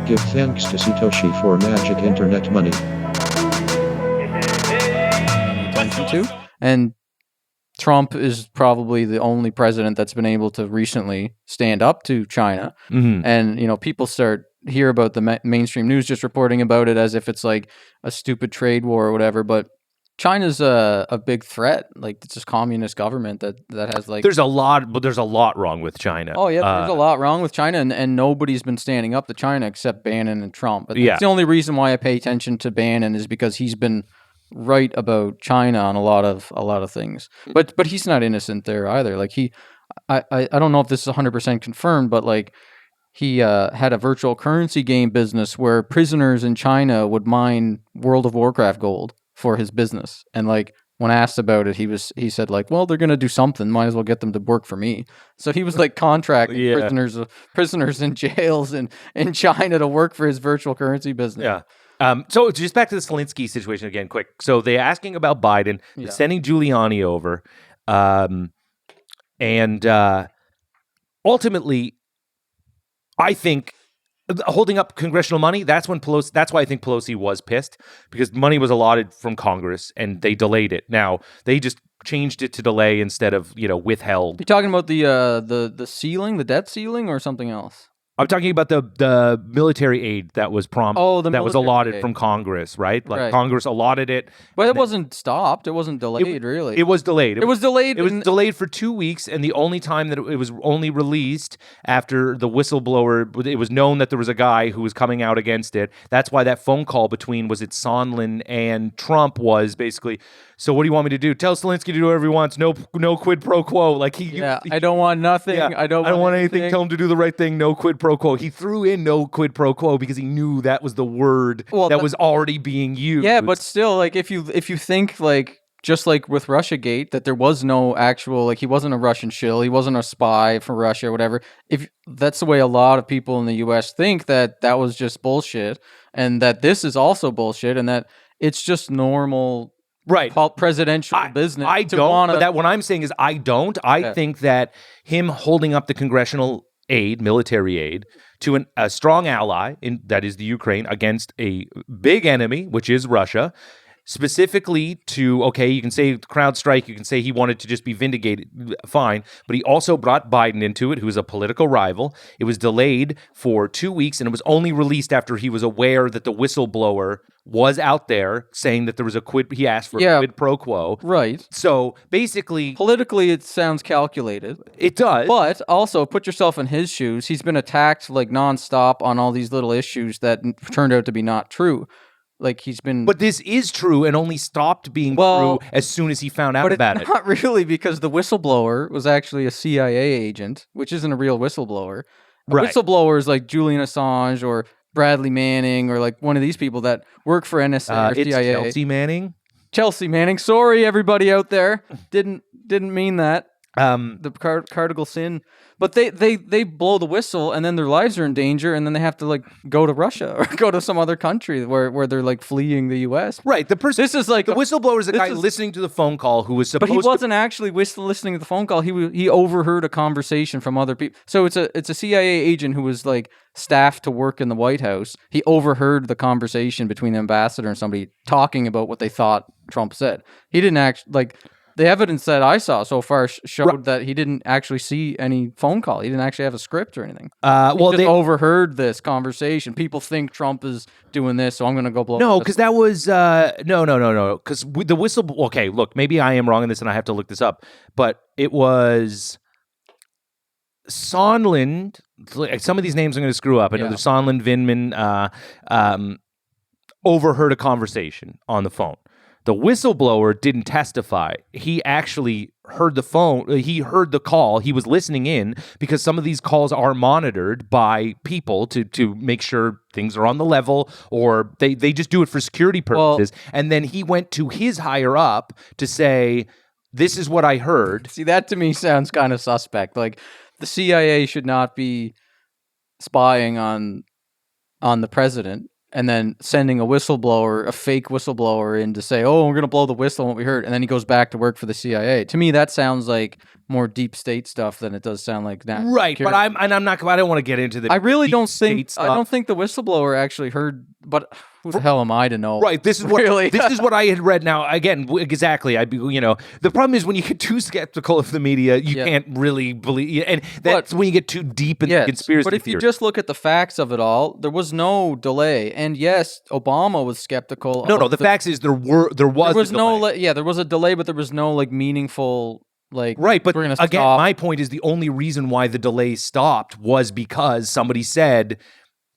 Give thanks to Satoshi for magic internet money. Attention to. And Trump is probably the only president that's been able to recently stand up to China. Mhm. And, you know, people hear about the mainstream news just reporting about it as if it's like a stupid trade war or whatever. But China's a big threat. Like, it's this communist government that has like... There's a lot wrong with China. Oh, yeah, there's a lot wrong with China, and nobody's been standing up to China except Bannon and Trump. But Yeah. that's the only reason why I pay attention to Bannon is because he's been right about China on a lot of things. But he's not innocent there either. Like, I don't know if this is 100% confirmed, but like he had a virtual currency game business where prisoners in China would mine World of Warcraft gold for his business. And like when asked about it, he said like, well, they're gonna do something. Might as well get them to work for me. So he was like contracting Yeah. prisoners in jails in China to work for his virtual currency business. Yeah. So just back to the Solinsky situation again, quick. So they're asking about Biden, they're sending Giuliani over, and ultimately, I think holding up congressional money. That's when Pelosi. That's why I think Pelosi was pissed because money was allotted from Congress and they delayed it. Now they just changed it to delay instead of withheld. You talking about the ceiling, the debt ceiling, or something else? I'm talking about the military aid that was that was allotted aid from Congress, right? Like Right. Congress allotted it. But it wasn't stopped. It wasn't delayed, really. It was delayed. It was delayed. It was delayed for 2 weeks, and the only time that it was only released after the whistleblower, it was known that there was a guy who was coming out against it. That's why that phone call between, was it Sondland and Trump was basically, so what do you want me to do? Tell Solinsky to do whatever he wants. No quid pro quo. Like I don't want nothing. Yeah, I don't want anything. Tell him to do the right thing. No quid pro quo. He threw in no quid pro quo because he knew that was the word that was already being used. Yeah, but still, like if you think like just like with Russiagate that there was no actual, like he wasn't a Russian shill, he wasn't a spy for Russia or whatever. If that's the way a lot of people in the U.S. think, that was just bullshit, and that this is also bullshit, and that it's just normal. Right, presidential business. I don't. But that what I'm saying is I don't. I think that him holding up the congressional aid, military aid, to a strong ally that is the Ukraine against a big enemy, which is Russia. Specifically to, okay, you can say CrowdStrike, you can say he wanted to just be vindicated, fine, but he also brought Biden into it, who is a political rival. It was delayed for 2 weeks, and it was only released after he was aware that the whistleblower was out there saying that there was he asked for a quid pro quo. Right. So basically... Politically, it sounds calculated. It does. But also, put yourself in his shoes. He's been attacked like nonstop on all these little issues that turned out to be not true. Like he's been, but this is true and only stopped being true as soon as he found out about it. Not really, because the whistleblower was actually a CIA agent, which isn't a real whistleblower. Whistleblower is like Julian Assange or Bradley Manning or like one of these people that work for NSA or CIA. It's Chelsea Manning. Chelsea Manning. Sorry, everybody out there. Didn't mean that. The cardinal sin. But they blow the whistle, and then their lives are in danger, and then they have to like go to Russia or go to some other country where they're like fleeing the U.S. Right. The person. This is like the whistleblower is a guy listening to the phone call who was supposed. But he wasn't actually listening to the phone call. He overheard a conversation from other people. So it's a CIA agent who was like staffed to work in the White House. He overheard the conversation between the ambassador and somebody talking about what they thought Trump said. He didn't actually The evidence that I saw so far showed that he didn't actually see any phone call. He didn't actually have a script or anything. They overheard this conversation. People think Trump is doing this, so I'm going to go blow. No, because that was no. Because the whistle. Okay, look, maybe I am wrong in this, and I have to look this up. But it was Sondland. Some of these names I'm going to screw up. I know there's Sondland, Vindman. Overheard a conversation on the phone. The whistleblower didn't testify. He actually heard the phone. He heard the call. He was listening in because some of these calls are monitored by people to make sure things are on the level, or they just do it for security purposes. And then he went to his higher up to say, this is what I heard. See, that to me sounds kind of suspect. Like the CIA should not be spying on the president. and then sending a fake whistleblower in to say, "Oh, we're going to blow the whistle on what we heard," and then he goes back to work for the CIA. To me, that sounds like more deep state stuff than it does sound like that. Right, but I'm not. I don't want to get into the. I really deep don't state think. stuff. I don't think the whistleblower actually heard. But who the hell am I to know? Right. This is what Really? this is what I had read. Now, again, exactly. The problem is when you get too skeptical of the media, you can't really believe, and that's when you get too deep in the conspiracy. But if you just look at the facts of it all, there was no delay, and yes, Obama was skeptical. No. The facts is there was there was a delay. no there was a delay, but there was no meaningful. Right, but we're gonna again, stop. my point is the only reason why the delay stopped was because somebody said,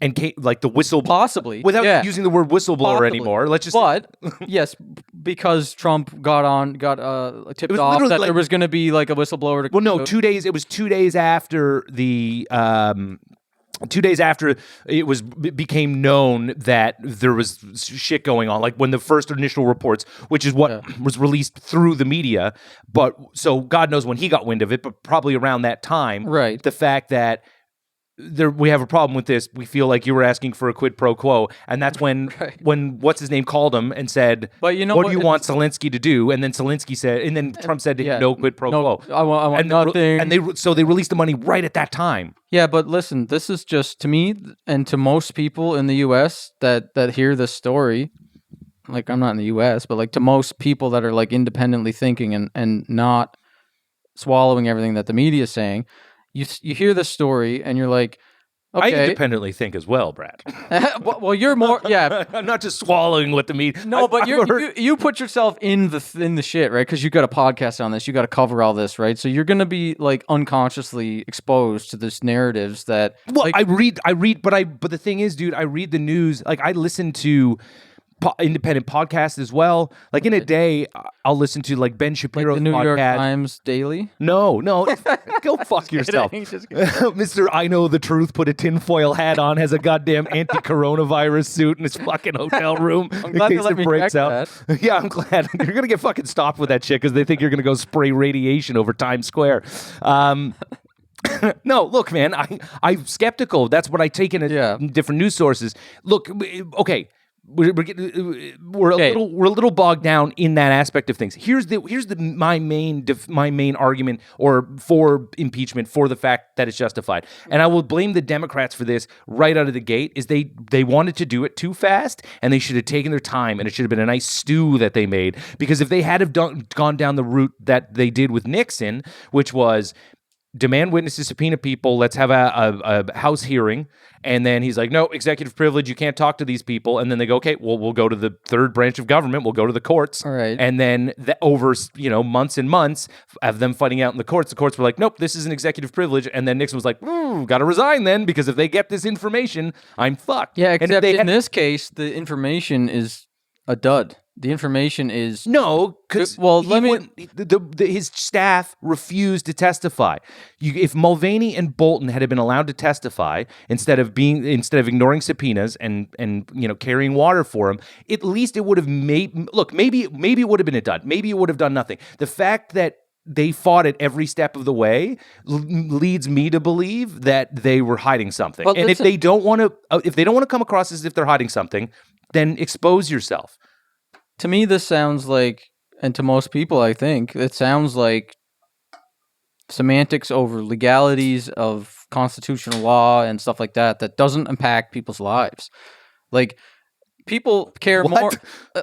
and like the whistle, possibly without using the word whistleblower Possibly. anymore. Let's just. But yes, because Trump tipped off that there was going to be like a whistleblower. Well, no, 2 days. It was 2 days after the. 2 days after it became known that there was shit going on, like when the first initial reports, which is what was released through the media, but so God knows when he got wind of it, but probably around that time, right? The fact that we have a problem with this, we feel like you were asking for a quid pro quo, and that's when what's his name called him and said, "But you know what do you want Solinsky to do?" And then Solinsky said, and then Trump said, "No quid pro quo." I want nothing. And they released the money right at that time. Yeah, but listen, this is just to me and to most people in the U.S. that hear this story. Like, I'm not in the U.S., but like to most people that are like independently thinking and not swallowing everything that the media is saying. You hear this story and you're like, okay. I independently think as well, Brad. well, you're more, I'm not just swallowing what the media. No, but you put yourself in the shit, right? Because you got a podcast on this, you got to cover all this, right? So you're gonna be like unconsciously exposed to this narratives that. Well, like, I read, but the thing is, dude, I read the news. Like I listen to independent podcasts as well. Like in a day, I'll listen to like Ben Shapiro's the New podcast. York Times Daily. No, go fuck yourself, Mr. I know the truth. Put a tinfoil hat on, has a goddamn anti-coronavirus suit in his fucking hotel room I'm glad in they case let it me breaks check out. Yeah, I'm glad. You're gonna get fucking stopped with that shit because they think you're gonna go spray radiation over Times Square. No, look, man, I'm skeptical. That's what I take in different news sources. Look, okay. We're a little bogged down in that aspect of things. Here's my main argument for impeachment, for the fact that it's justified, and I will blame the Democrats for this right out of the gate. Is they wanted to do it too fast, and they should have taken their time, and it should have been a nice stew that they made. Because if they had gone down the route that they did with Nixon, which was demand witnesses, subpoena people, let's have a House hearing. And then he's like, no, executive privilege, you can't talk to these people. And then they go, okay, well, we'll go to the third branch of government. We'll go to the courts. All right. And then over, months and months of them fighting out in the courts were like, nope, this is an executive privilege. And then Nixon was like, got to resign then, because if they get this information, I'm fucked. Yeah, except in this case, the information is a dud. The information is no, because his staff refused to testify. If Mulvaney and Bolton had been allowed to testify instead of ignoring subpoenas and carrying water for him, at least it would have maybe it would have been a dud. Maybe it would have done nothing. The fact that they fought it every step of the way leads me to believe that they were hiding something. Well, and if they don't want to come across as if they're hiding something, then expose yourself. To me, this sounds like, and to most people, I think, it sounds like semantics over legalities of constitutional law and stuff like that doesn't impact people's lives. Like, people care more.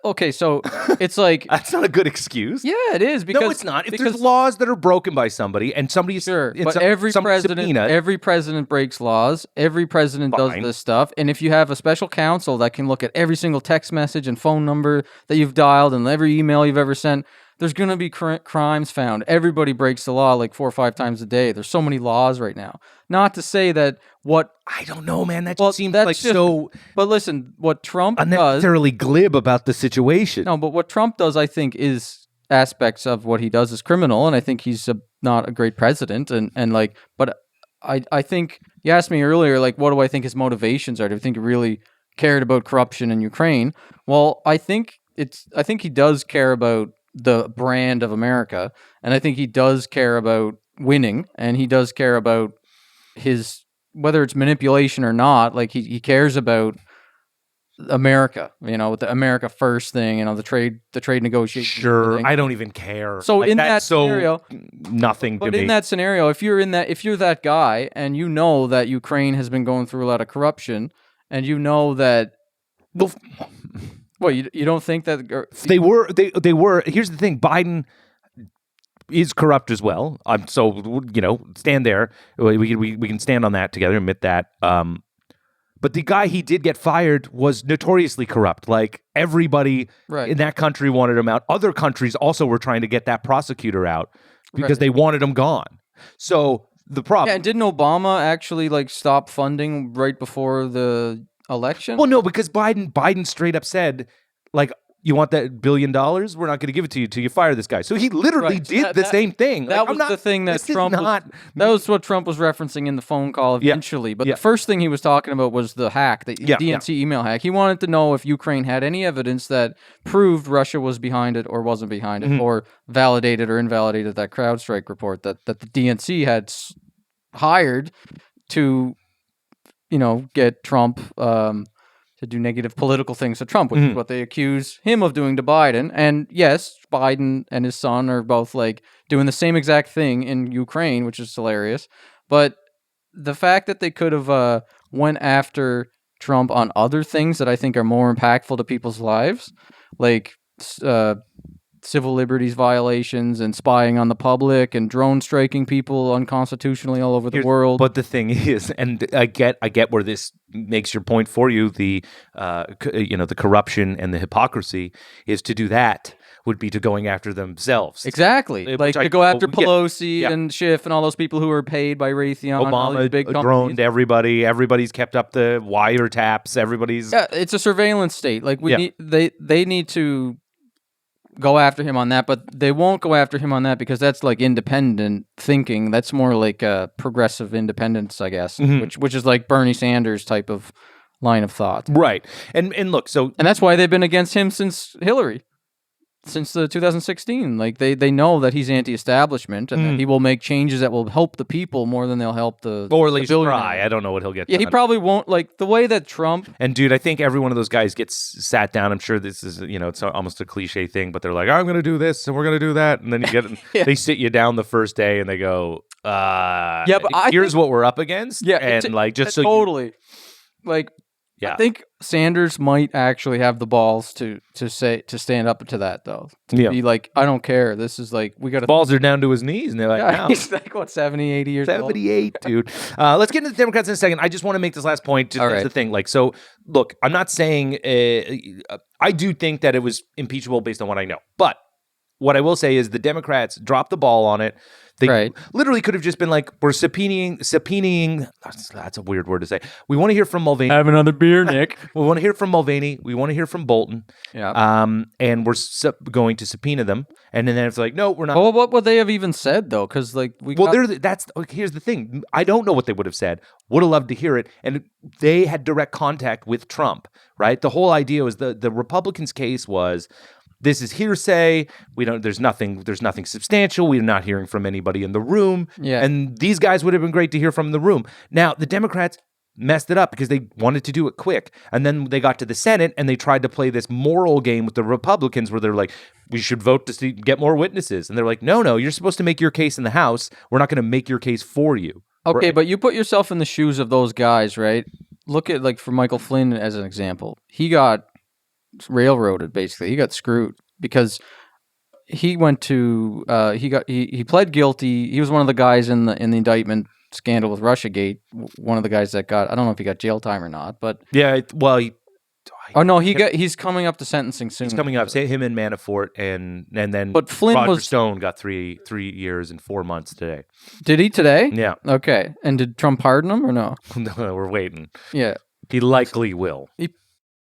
Okay, so it's like that's not a good excuse. Yeah, it is, because no, it's not. If there's laws that are broken by somebody and somebody but every president breaks laws. Every president does this stuff. And if you have a special counsel that can look at every single text message and phone number that you've dialed and every email you've ever sent, there's going to be crimes found. Everybody breaks the law like 4 or 5 times a day. There's so many laws right now. Not to say that I don't know, man. That just seems like so. But listen, what Trump unnecessarily glib about the situation. No, but what Trump does, I think, is aspects of what he does is criminal, and I think he's not a great president. But I think you asked me earlier, like, what do I think his motivations are? Do I think he really cared about corruption in Ukraine? Well, I think he does care about the brand of America, and I think he does care about winning, and he does care about his, whether it's manipulation or not, like he cares about America, with the America First thing, the trade negotiations. Sure, I don't even care. So in that scenario, nothing to me. But in that scenario, if you're that guy, and you know that Ukraine has been going through a lot of corruption, and you know that, you don't think that they were. Here's the thing: Biden is corrupt as well. So stand there. We can stand on that together. Admit that. But the guy he did get fired was notoriously corrupt. Like everybody in that country wanted him out. Other countries also were trying to get that prosecutor out because they wanted him gone. So the problem. Yeah, and didn't Obama actually stop funding right before the election? Well, no, because Biden straight up said, you want that $1 billion? We're not going to give it to you till you fire this guy. So he literally did the same thing. That was the thing that Trump that was what Trump was referencing in the phone call eventually. But the first thing he was talking about was the hack, the DNC email hack. He wanted to know if Ukraine had any evidence that proved Russia was behind it or wasn't behind it, or validated or invalidated that CrowdStrike report that the DNC had hired to, get Trump to do negative political things to Trump, which is what they accuse him of doing to Biden. And yes, Biden and his son are both doing the same exact thing in Ukraine, which is hilarious. But the fact that they could have went after Trump on other things that I think are more impactful to people's lives, like civil liberties violations and spying on the public and drone striking people unconstitutionally all over the world. But the thing is, and I get where this makes your point for you, the the corruption and the hypocrisy is to do that would be to going after themselves. Exactly. To go after Pelosi and Schiff and all those people who are paid by Raytheon. Obama big droned everybody. Everybody's kept up the wiretaps. Everybody's... Yeah, it's a surveillance state. They need to go after him on that, but they won't go after him on that because that's independent thinking. That's more like progressive independence, I guess, which is like Bernie Sanders type of line of thought. Right. And look, and that's why they've been against him since Hillary. Since the 2016, they know that he's anti-establishment and that he will make changes that will help the people more than they'll help the or at least try. I don't know what he'll get. Yeah, he probably won't the way that Trump. And dude, I think every one of those guys gets sat down. I'm sure this is it's almost a cliche thing, but they're like, I'm going to do this and we're going to do that, and then you get they sit you down the first day and they go, but here's what we're up against. Yeah, and just so totally Yeah. I think Sanders might actually have the balls to stand up to that though. To be I don't care. This is we got balls are down to his knees and they're no. He's 70, 80 years 78, old. Dude. Let's get into the Democrats in a second. I just want to make this last point. That's the thing. So look, I'm not saying I do think that it was impeachable based on what I know. But what I will say is the Democrats dropped the ball on it. They literally could have just been we're subpoenaing. That's a weird word to say. We want to hear from Mulvaney. Have another beer, Nick. We want to hear from Mulvaney. We want to hear from Bolton. Yeah. And we're going to subpoena them. And then it's no, we're not. Well, what would they have even said though? Because here's the thing. I don't know what they would have said. Would have loved to hear it. And they had direct contact with Trump, right? The whole idea was the Republicans' case was, this is hearsay. There's nothing substantial. We're not hearing from anybody in the room. Yeah. And these guys would have been great to hear from in the room. Now, the Democrats messed it up because they wanted to do it quick. And then they got to the Senate and they tried to play this moral game with the Republicans where they're we should vote to get more witnesses. And they're no, you're supposed to make your case in the House. We're not going to make your case for you. Okay, but you put yourself in the shoes of those guys, right? Look at for Michael Flynn as an example. He got railroaded, basically. He got screwed because he went to he pled guilty. He was one of the guys in the indictment scandal with Russiagate. One of the guys that got, I don't know if he got jail time or not, but he's coming up to sentencing soon. He's coming up. Say him and Manafort and then but Flynn Roger Stone got 3 years and 4 months today. Did he today? Yeah. Okay. And did Trump pardon him or no? No, we're waiting. Yeah. He likely will.